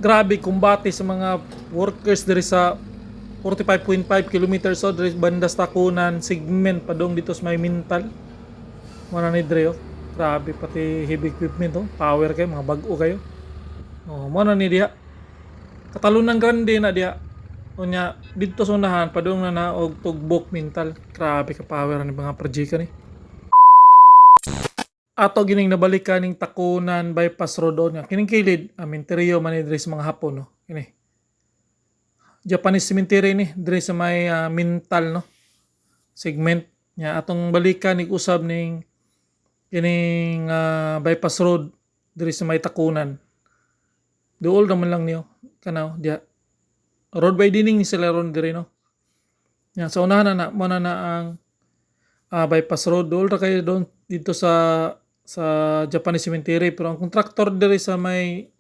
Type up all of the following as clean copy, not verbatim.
grabe kumbate sa mga workers diri sa 45.5 kilometers so diri banda sa Takunan segment padong dito sa may Mintal. Wala ni dre oh. Grabe pati heavy equipment oh. Power kayo mga bag-o kayo. Oh, mo na ni diha. Katalunan grande na diha. Unya dito sa unahan padung na og tugbok Mintal. Grabe ka power ni mga project ni. Ato gining nabalik kaning Takunan bypass road nya. Kining kilid aminteriyo man ni diri sa mga Hapon no. Kini. Japanese cemetery ni diri sa may Mintal no. Segment nya atong balikan ig usab ning kining bypass road diri sa may Takunan. Duol naman lang niyo kanaw dia. Road by dining ni sila ron diri no. Nya sa unahan na mo na ang bypass road duol ra kayo doon dito sa Japanese cemetery pero ang contractor diri sa may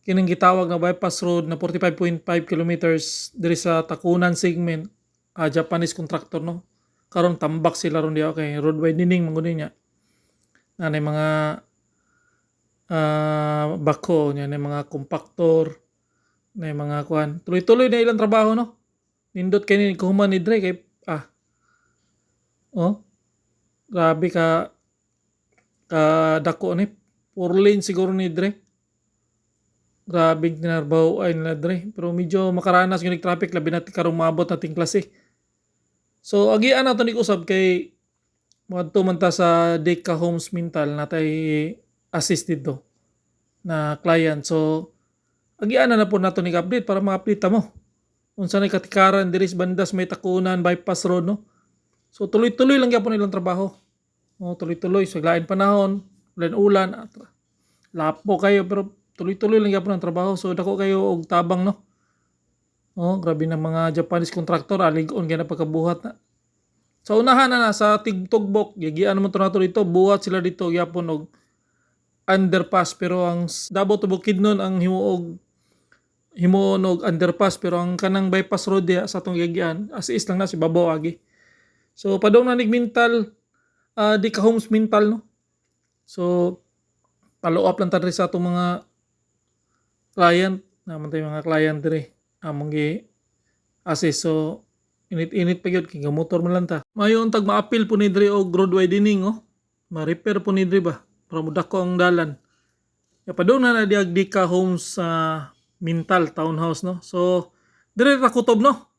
kining gitawag na bypass road na 45.5 kilometers diri sa Takunan segment Japanese contractor no karon tambak sila ron diha kay road widening mangud niya na mga bako nya na mga compactor na mga kuan tuloy-tuloy na ilang trabaho no nindot kay ni kuhuman ni dre kay grabe ka dako ni 4 lane siguro ni dre. Grabe tinarbaho ay nila dre. Pero medyo makaranas yung traffic labi natin karong maabot nating klase. So agian nato ni usab kay moadto man ta sa Deka Homes Mintal natay assist dito na client. So agian na po nato ni update para ma-update ta mo. Unsa nay katikaran diri sa bandas may Takunan bypass road no. So tuloy-tuloy lang gyapon nilang trabaho. Tuloy-tuloy sa lain panahon, ulan-ulan, lapo kayo pero tuloy-tuloy lang gyapon ang trabaho. So dako kayo og tabang no. Grabe na mga Japanese contractor alig-on gyud na pagkabuhat na. Sa unahan na sa Tigtugbok, gigian mo to nato dito, buhat sila dito gyapon og underpass pero ang Davao to Bukidnon ang himuon og underpass pero ang kanang bypass road diha sa atong gigian as is lang na si babaw agi. So padong na Mintal Deka Homes Mintal no. So follow up lang ta sa atong mga client naman tayo mga client diri among gi assist so init-init pa gyud kay motor man lang ta. Mayon tag ma-appeal po ni diri og road widening ma-repair po ni diri ba para mudako ang dalan. Ya padung na diag Deka Homes Mintal townhouse no. So dire ra kutob no.